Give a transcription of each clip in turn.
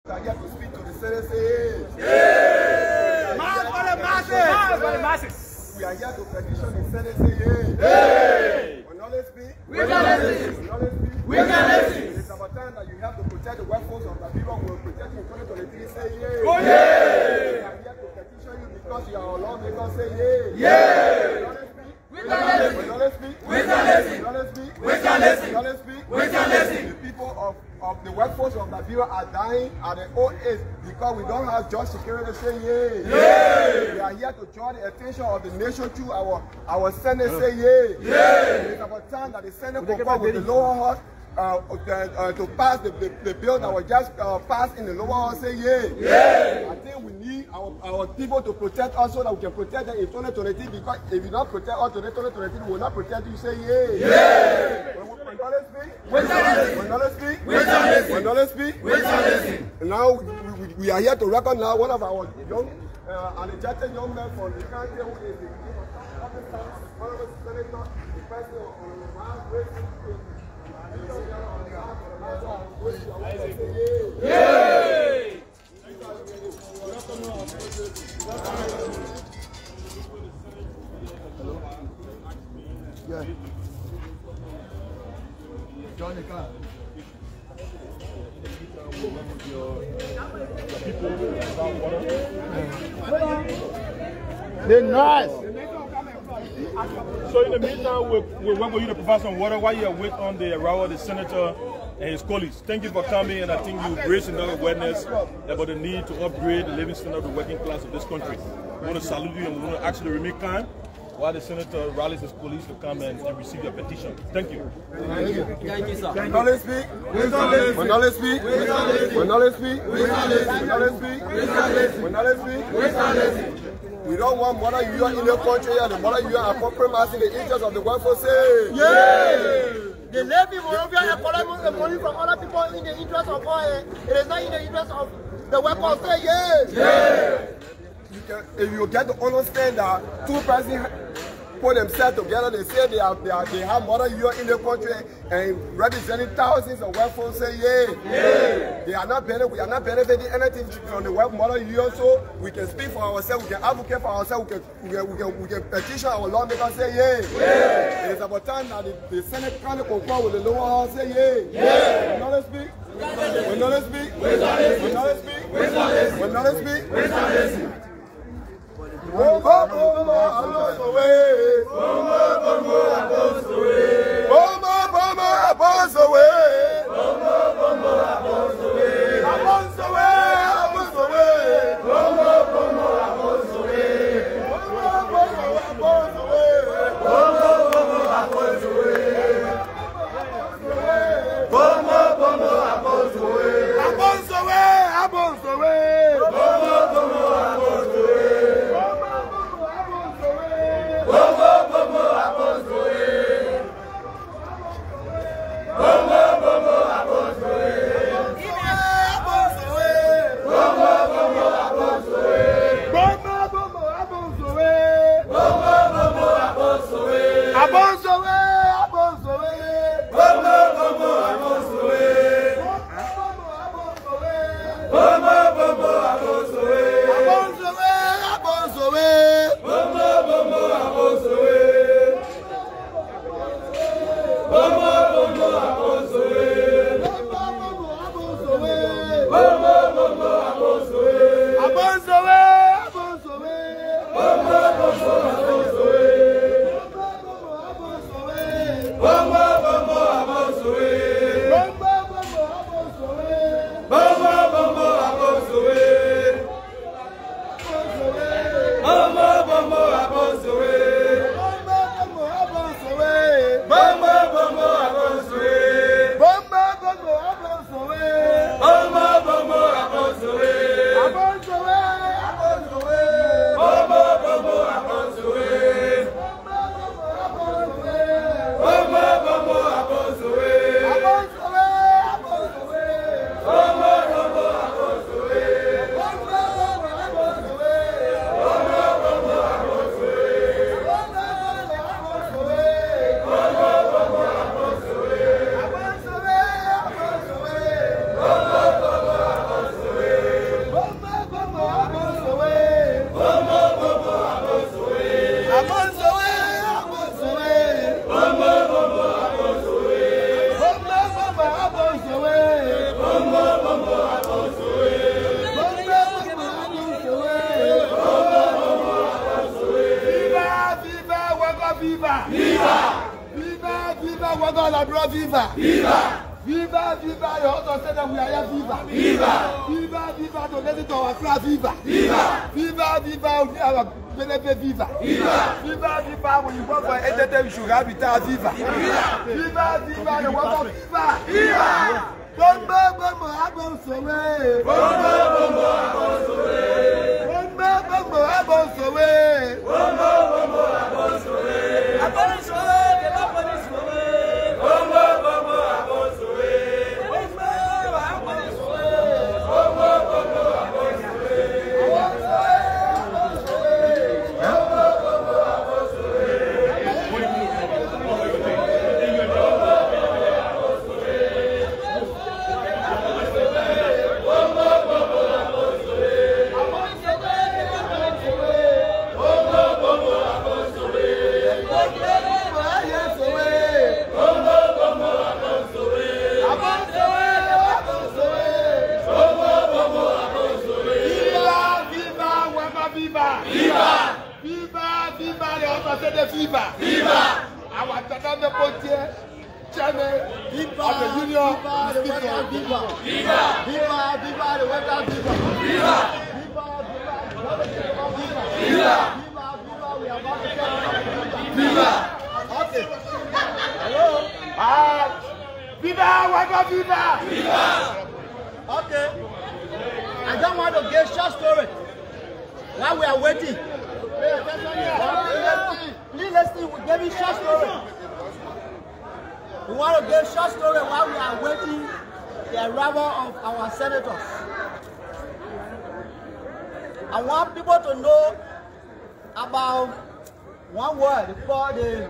I get to speak to the Senate. Say, yeah. Mass for the masses. Mass for the masses. We are here to petition the Senate. Say, yeah. When all this speak, we can listen. When all this speak, we can listen. It's about time that you have to protect the workforce of the people who will protect you in 2023. Say, yeah. Oh, yeah. We are here to petition you because you are a lawmaker. Say, yeah. Yeah. We can listen. When all this speak, we can listen. When all this speak, we can listen. When all this speak, we can listen. The people of the workforce of Liberia are dying at the old age because we don't have job security. Say yeah. Yeah. We are here to draw the attention of the nation to our Senate. Say yeah. Yeah. It's about time that the Senate concur with the lower house to pass the bill that was just passed in the lower house. Say yeah. Yeah. I think we need our people to protect us so that we can protect them in 2023, because if you don't protect us in 2023, we will not protect you. Say yeah. Yeah. When all speak, when all speak, when all speak, and now we are here to recognize one of our young energetic young men from the country who is the honorable senator, the president of the House. Yay! Yeah. Johnny Carr. They're nice. So in the meantime, we'll work with you to provide some water while you're waiting on the arrival of the senator and his colleagues. Thank you for coming, and I think you raised enough awareness about the need to upgrade the living standard of the working class of this country. We want to salute you, and we want to ask you to remain calm while the senator rallies his police to come and receive your petition. Thank you. Thank you. Thank you, sir. When all speak, when all speak, when all speak, when all speak, when all speak. We don't want mother you in the country and the mother you are compromising the interests of the workforce. Yeah. The levy Morovia and collect money from other people in the interest of all. It is not in the interest of the workers. Say yeah. Yeah. If you get to understand that two persons put themselves together, they say they have mother you in the country and representing thousands of workforce. Say yeah. We are not benefiting anything from the work mother you, so we can speak for ourselves, we can advocate for ourselves, we can petition our lawmakers. Say yeah. It is about time that the Senate can concur with the lower house. Say yeah. When all speak, when all speak, when all speak, when all speak, when all speak. Oh, Boom, viva. Viva. Viva, viva, the host said that we are here, viva. Viva. Viva, viva, to listen to our flag, viva. Viva. Viva, viva, our benefit, viva. Viva. Viva, viva, when you work for entertainment, you should have it, viva. Viva. Viva, viva, the work for viva. Viva. Bombo, bombo, abonsowe. Bombo, bombo, abonsowe. Bombo, bombo, abonsowe. Bombo, bombo, abonsowe. Abonsowe, the abonsowe. Bombo, bombo, abonsowe. Bombo, abonsowe. Bombo, bombo, abonsowe. Viva! Viva! Our Tadane Potier, Chairman of the Union, Viva! Viva! Viva! Viva! Viva! The weather, Viva! Viva! Viva! Viva! Viva! Viva! We are about to get Viva! Okay. Hello? Viva! Viva! Viva! Viva! Okay. I don't want to get short story. While we are waiting. Please listen, we give you short story. We want to give short story while we are waiting the arrival of our senators. I want people to know about one word called the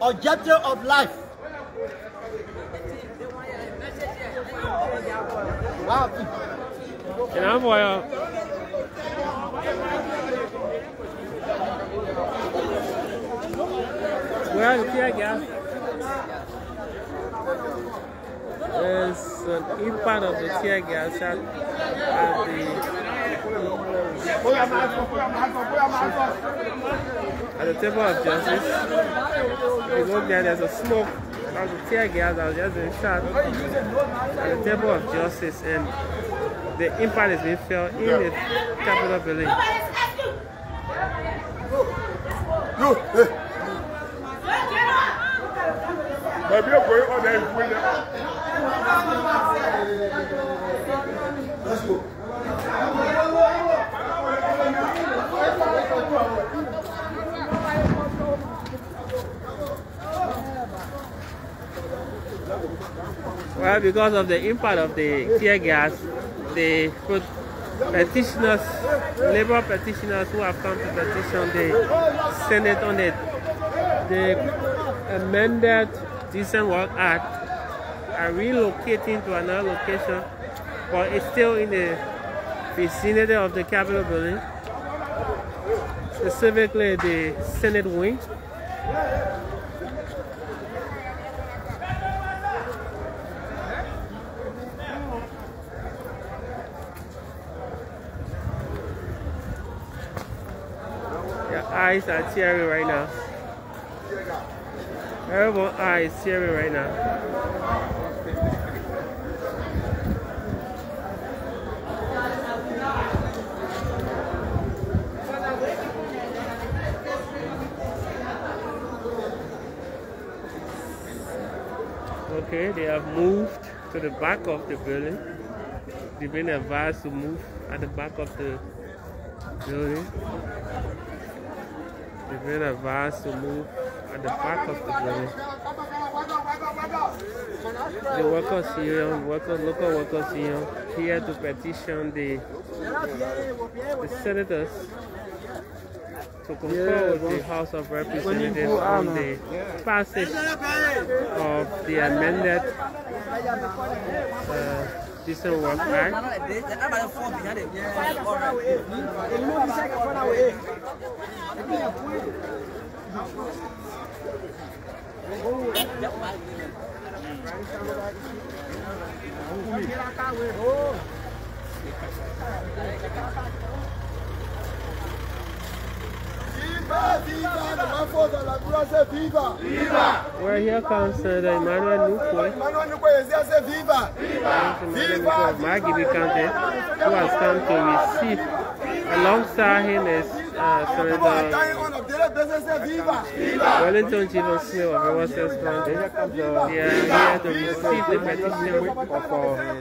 objective of life. Wow. Well, the tear gas is an impact of the tear gas at the table of justice. You look there, there's a smoke of the tear gas that was just been shot at the table of justice, and the impact is being felt in the Capitol building. Maybe you're going on there with let's go. Well, because of the impact of the tear gas, the petitioners, labor petitioners who have come to petition the Senate on the amended Decent Work Act are relocating to another location, but it's still in the vicinity of the Capitol building, specifically the Senate wing. Your eyes are teary right now. Everyone's eyes is teary right now. Okay, they have moved to the back of the building. They've been advised to move at the back of the building. They've been advised to move at the back of the building. The workers here, local workers here to petition the senators to confer with the House of Representatives on the passage of the amended Decent Work Act. Viva, viva, the workforce of Liberia say viva. Viva. Well, here comes Senator Emmanuel Nukwe. Emmanuel Nukwe is there, say viva. Viva. Viva, of Margibi County, who has come to receive. Alongside him is Senator Wellington Chief Smith of Western County. They are here to receive the petition of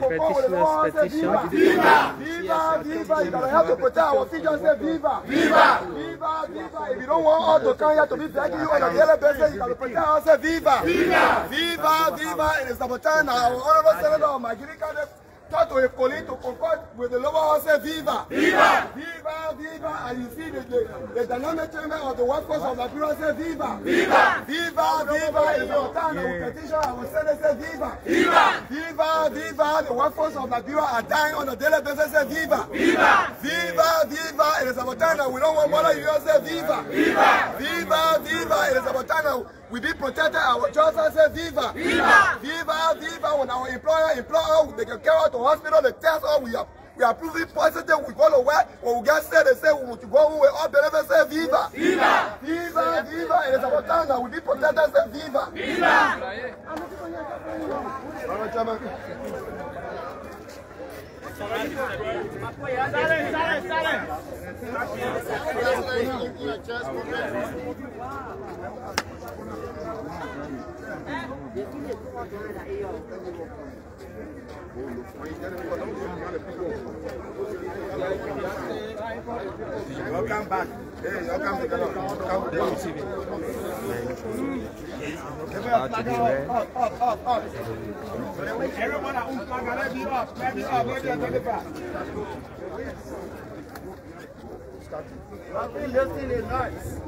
petitioner's petition. Viva, viva, viva. You gotta help to protect our future. Say viva. Viva. Viva, viva. If you don't want us to come here to be begging you on a daily basis, you gotta protect us. Say viva. Viva. Viva, viva. It is the time now. Our honorable senator of Margibi County talk to a colleague to concord with the lower house. Say viva. Viva. Viva, viva. And you see the dynamic chamber of the workforce of Liberia. Say viva. Viva. Viva, viva. It is our time to petition our senate. Say viva. Viva. Viva, viva. The workforce of Liberia are dying on a daily basis. Say viva. Viva. Viva, viva. It is our time that we don't want more of you. Say viva. Viva. Viva, viva. It is our time that we be protected. Our jobs. Say viva. Viva. Viva, viva. When our employer they can carry out to hospital, they test us, we are proving positive, we go to work, when we get sick, they say we want to go home, we all believe, say viva. Viva. Viva, viva. It is our time that we be protected. Say viva. Viva. Welcome back. Hey, welcome to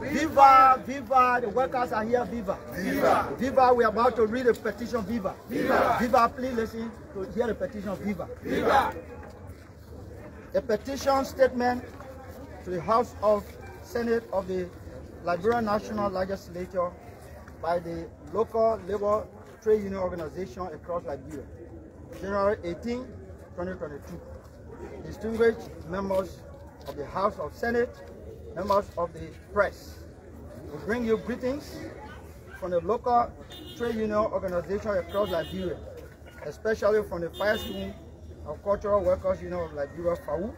Viva, viva, the workers are here, viva. Viva. Viva, we are about to read a petition, viva. Viva. Viva, please listen to hear the petition, viva. Viva. A petition statement to the House of Senate of the Liberia National Legislature by the local labor trade union organization across Liberia, January 18, 2022. Distinguished members of the House of Senate, members of the press, we bring you greetings from the local trade union organization across Liberia, especially from the Firestone Agricultural Workers Union of Liberia, FAU,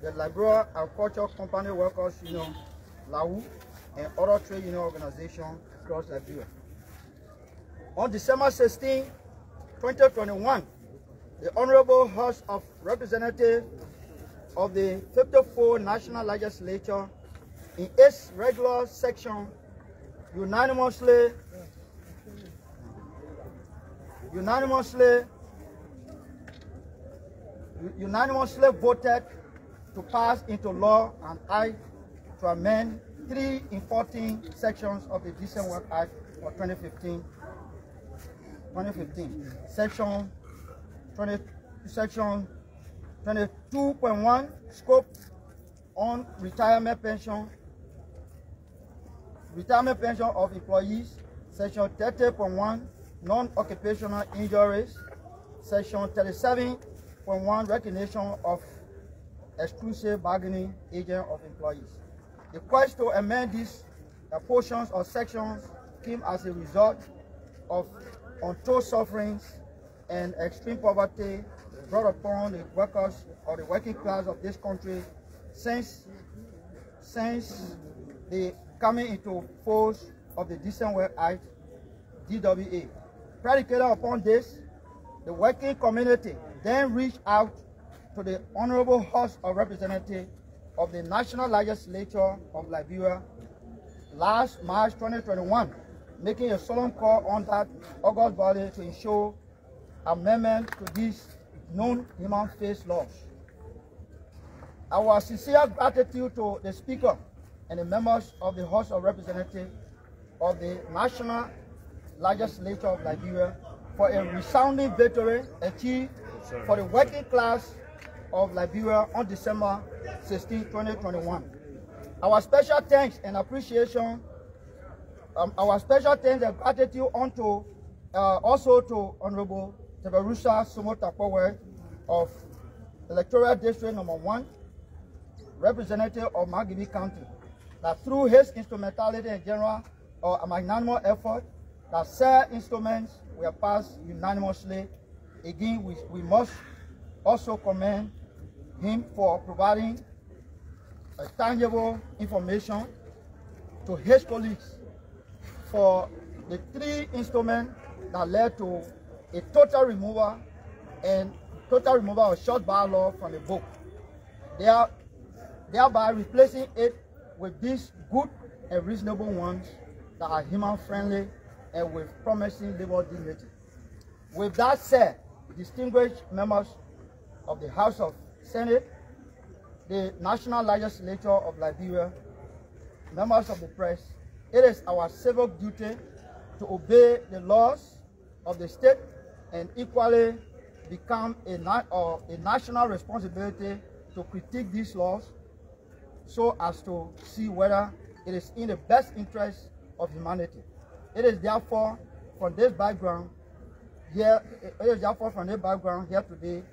the Liberia Agricultural Company Workers Union, LAU, and other trade union organizations across Liberia. On December 16, 2021, the Honorable House of Representatives of the 54th National Legislature, in its regular section, unanimously voted to pass into law an act to amend 3 in 14 sections of the Decent Work Act of 2015. Section 22.1, scope on retirement pension of employees, section 30.1, non-occupational injuries, section 37.1, recognition of exclusive bargaining agent of employees. The quest to amend these portions or sections came as a result of untold sufferings and extreme poverty brought upon the workers or the working class of this country since the coming into force of the Decent Work Act, DWA. Predicated upon this, the working community then reached out to the Honorable House of Representatives of the National Legislature of Liberia last March 2021, making a solemn call on that August body to ensure amendment to these non-human face laws. Our sincere gratitude to the Speaker and the members of the House of Representatives of the National Legislature of Liberia for a resounding victory achieved for the working class of Liberia on December 16, 2021. Our special thanks and appreciation, our special thanks and gratitude also to Honorable Teberusa Somotapowe of Electoral District Number 1, representative of Margibi County, that through his instrumentality in general, or a magnanimous effort, that said instruments were passed unanimously. Again, we must also commend him for providing tangible information to his colleagues for the 3 instruments that led to a total removal of short bylaw from the book, thereby replacing it with these good and reasonable ones that are human-friendly and with promising labor dignity. With that said, distinguished members of the House of Senate, the National Legislature of Liberia, members of the press, it is our civic duty to obey the laws of the state and equally become a national responsibility to critique these laws so as to see whether it is in the best interest of humanity. It is therefore from this background here today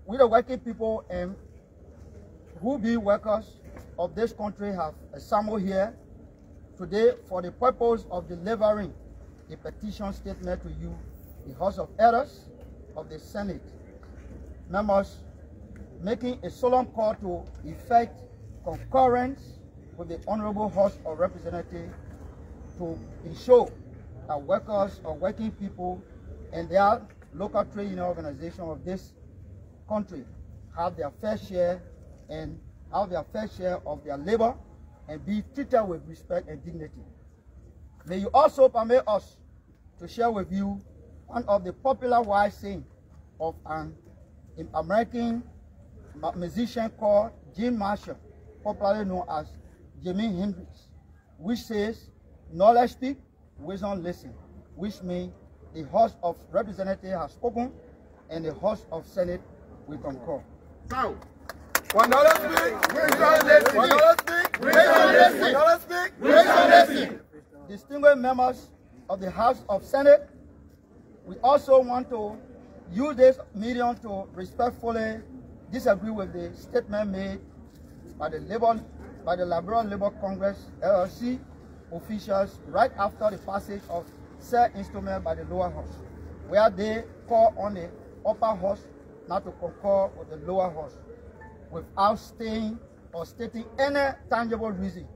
we the working people and who be workers of this country have assembled here today for the purpose of delivering a petition statement to you, the House of Elders of the Senate. Members, making a solemn call to effect concurrence with the Honorable House of Representatives to ensure that workers or working people and their local trade union organization of this country have their fair share of their labor and be treated with respect and dignity. May you also permit us to share with you one of the popular wise sayings of an American musician called Jim Marshall, popularly known as Jimi Hendrix, which says, "Knowledge speak, wisdom listen," which means the House of Representatives has spoken and the House of Senate will concur. Now, when knowledge speak, wisdom listen. When knowledge speak, wisdom listen. When knowledge speak, wisdom listen. Distinguished members of the House of Senate, we also want to use this medium to respectfully disagree with the statement made by the Liberal Labour Congress (LLC) officials right after the passage of said instrument by the lower house, where they call on the upper house not to concur with the lower house without stating any tangible reason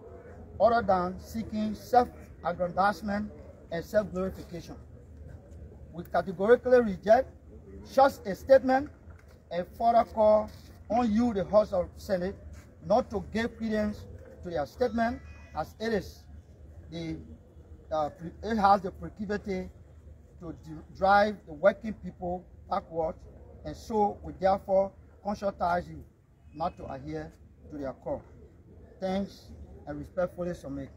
other than seeking self-aggrandizement and self-glorification. We categorically reject such a statement and further call on you, the House of Senate, not to give credence to their statement, as it has the proclivity to drive the working people backward, and so we therefore conscientize you not to adhere to their call. Thanks and respectfully submit.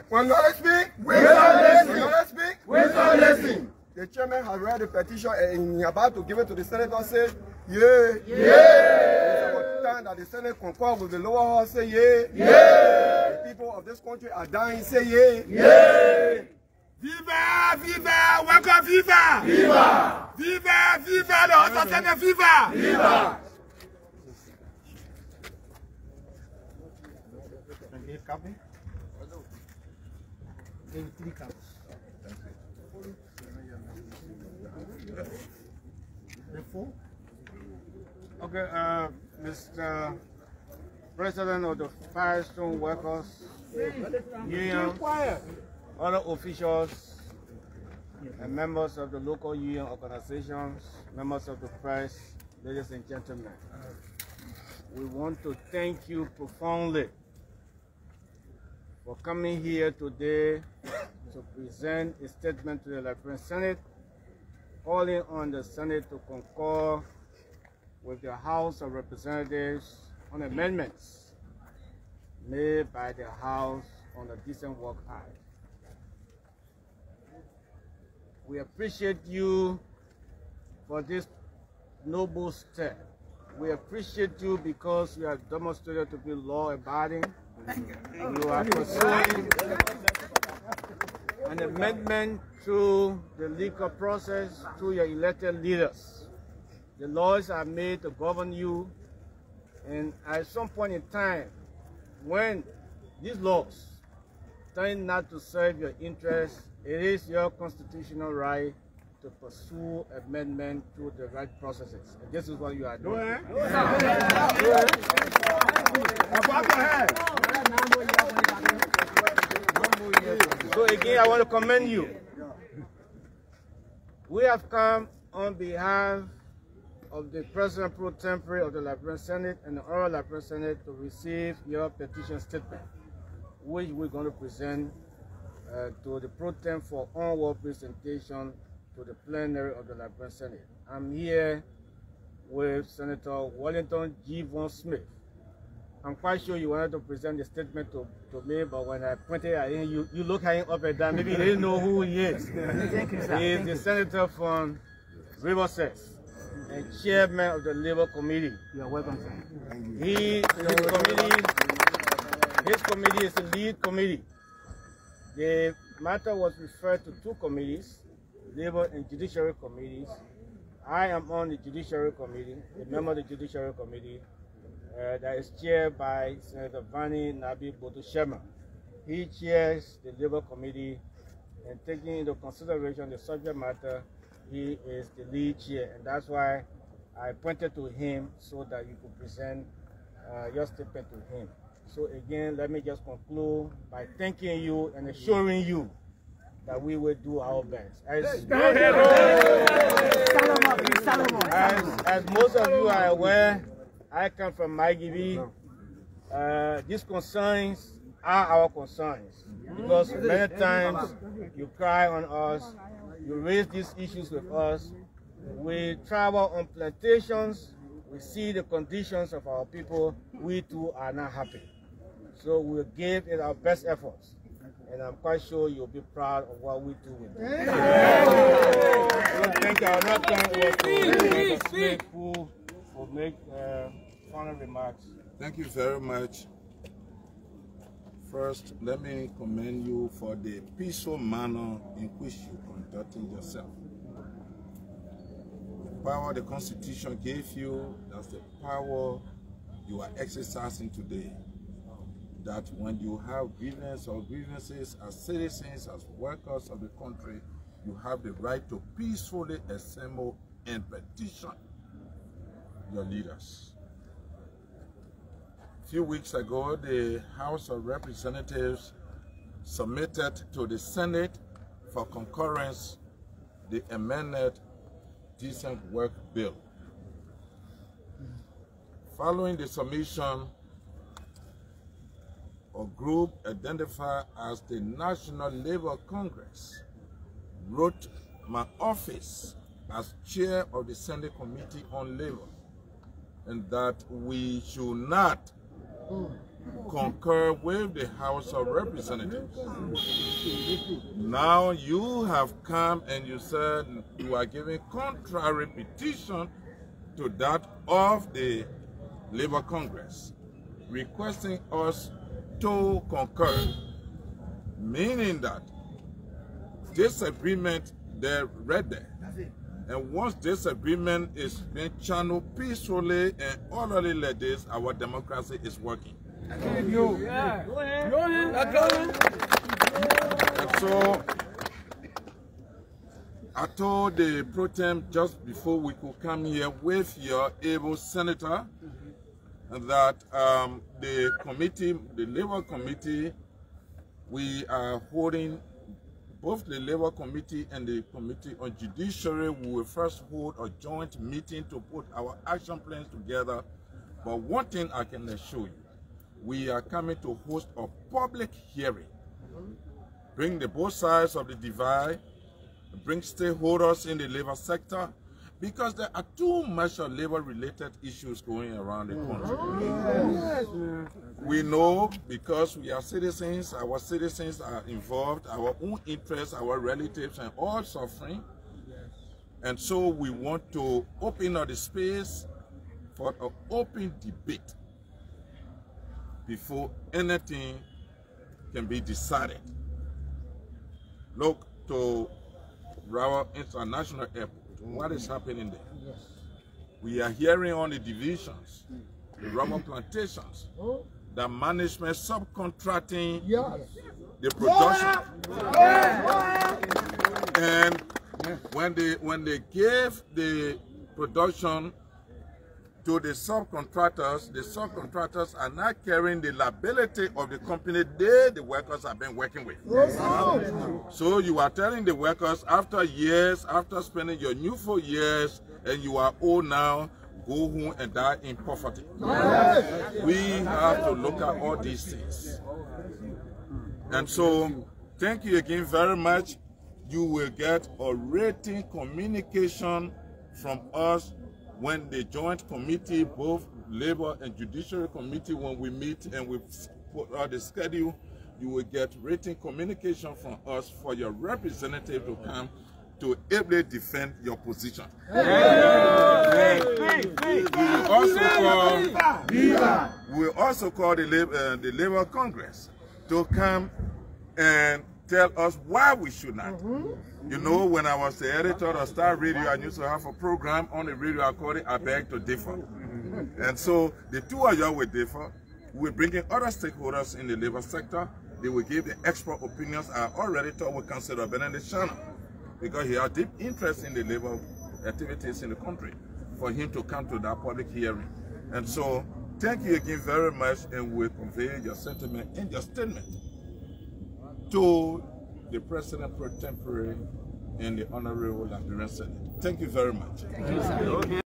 When knowledge speak, wisdom listen. When knowledge speak, wisdom listen. The chairman has read the petition and he is about to give it to the senator. Say, yeah. It's about time that the Senate concur with the lower house. Say, yeah. The people of this country are dying. Say, yeah. Viva, viva, welcome, viva! Viva! Viva, viva, the House of Senate, viva! Viva! Okay, Mr. President of the Firestone Workers Union, other officials and members of the local union organizations, members of the press, ladies and gentlemen, we want to thank you profoundly for coming here today to present a statement to the Liberian Senate, calling on the Senate to concur with the House of Representatives on amendments made by the House on the Decent Work Act. We appreciate you for this noble step. We appreciate you because you have demonstrated to be law-abiding. You are pursuing an amendment through the legal process, through your elected leaders. The laws are made to govern you, and at some point in time, when these laws turn not to serve your interests, it is your constitutional right to pursue amendment through the right processes. And this is what you are doing. So again, I want to commend you. We have come on behalf of the President Pro Tempore of the Liberian Senate and the Honorable Liberian Senate to receive your petition statement, which we're going to present to the Pro Tem for onward presentation to the plenary of the Liberian Senate. I'm here with Senator Wellington G. Von Smith. I'm quite sure you wanted to present the statement to me, but when I pointed at him, you look at him up and down. Maybe you didn't know who he is. He is the senator from Riverset and chairman of the Labor Committee. You are welcome, sir. His committee is the lead committee. The matter was referred to two committees, Labor and Judiciary committees. I am on the Judiciary Committee, a member of the Judiciary Committee that is chaired by Senator Vani Nabi Boto Sherman. He chairs the Labor Committee, and taking into consideration the subject matter, he is the lead chair, and that's why I pointed to him so that you could present your statement to him. So again, let me just conclude by thanking you and assuring you that we will do our best. As most of you are aware, I come from Maigibi. These concerns are our concerns, because many times you cry on us, you raise these issues with us. We travel on plantations, we see the conditions of our people, we too are not happy. So we'll give it our best efforts, and I'm quite sure you'll be proud of what we do with it. Thank you. I'll not thank Smith who will make final remarks. Thank you very much. First, let me commend you for the peaceful manner in which you conducted yourself. The power the Constitution gave you, that's the power you are exercising today. That when you have grievances or grievances as citizens, as workers of the country, you have the right to peacefully assemble and petition your leaders. A few weeks ago, the House of Representatives submitted to the Senate for concurrence the amended Decent Work Bill. Following the submission, a group identified as the National Labor Congress wrote my office as chair of the Senate Committee on Labor, and that we should not concur with the House of Representatives. Now you have come and you said you are giving contrary petition to that of the Labor Congress, requesting us to concur, meaning that disagreement they're right there. And once disagreement is being channeled peacefully and orderly like this, our democracy is working. And so I told the Pro Tem just before we could come here with your able senator that the committee, the Labor Committee, we are holding, both the Labor Committee and the Committee on Judiciary, we will first hold a joint meeting to put our action plans together. But one thing I can assure you, we are coming to host a public hearing. Bring the both sides of the divide, bring stakeholders in the labor sector, because there are too much of labor-related issues going around the country. We know because we are citizens, our citizens are involved, our own interests, our relatives, and all suffering. And so we want to open up the space for an open debate before anything can be decided. Look, to Broward International Airport. What is happening there? Yes. We are hearing on the divisions, the rubber plantations, the management subcontracting the production. And when they gave the production to the subcontractors are not carrying the liability of the company the workers have been working with. So you are telling the workers after years, after spending your new 4 years, and you are old now, go home and die in poverty. We have to look at all these things. And so, thank you again very much. You will get a written communication from us when the joint committee, both Labor and Judiciary Committee, when we meet and we put out the schedule, you will get written communication from us for your representative to come to ably defend your position. We will also call the Labor Congress to come and tell us why we should not. You know, when I was the editor of Star Radio, I used to have a program on the radio I called it I Beg to Differ. And so the two of y'all will differ. We're bringing other stakeholders in the labor sector. They will give the expert opinions. I already talked with Councillor Benedict Shannon because he has deep interest in the labor activities in the country for him to come to that public hearing. And so thank you again very much, and we'll convey your sentiment and your statement to the President pro tempore and the Honorable Liberian Senate. Thank you very much. Thank you, sir.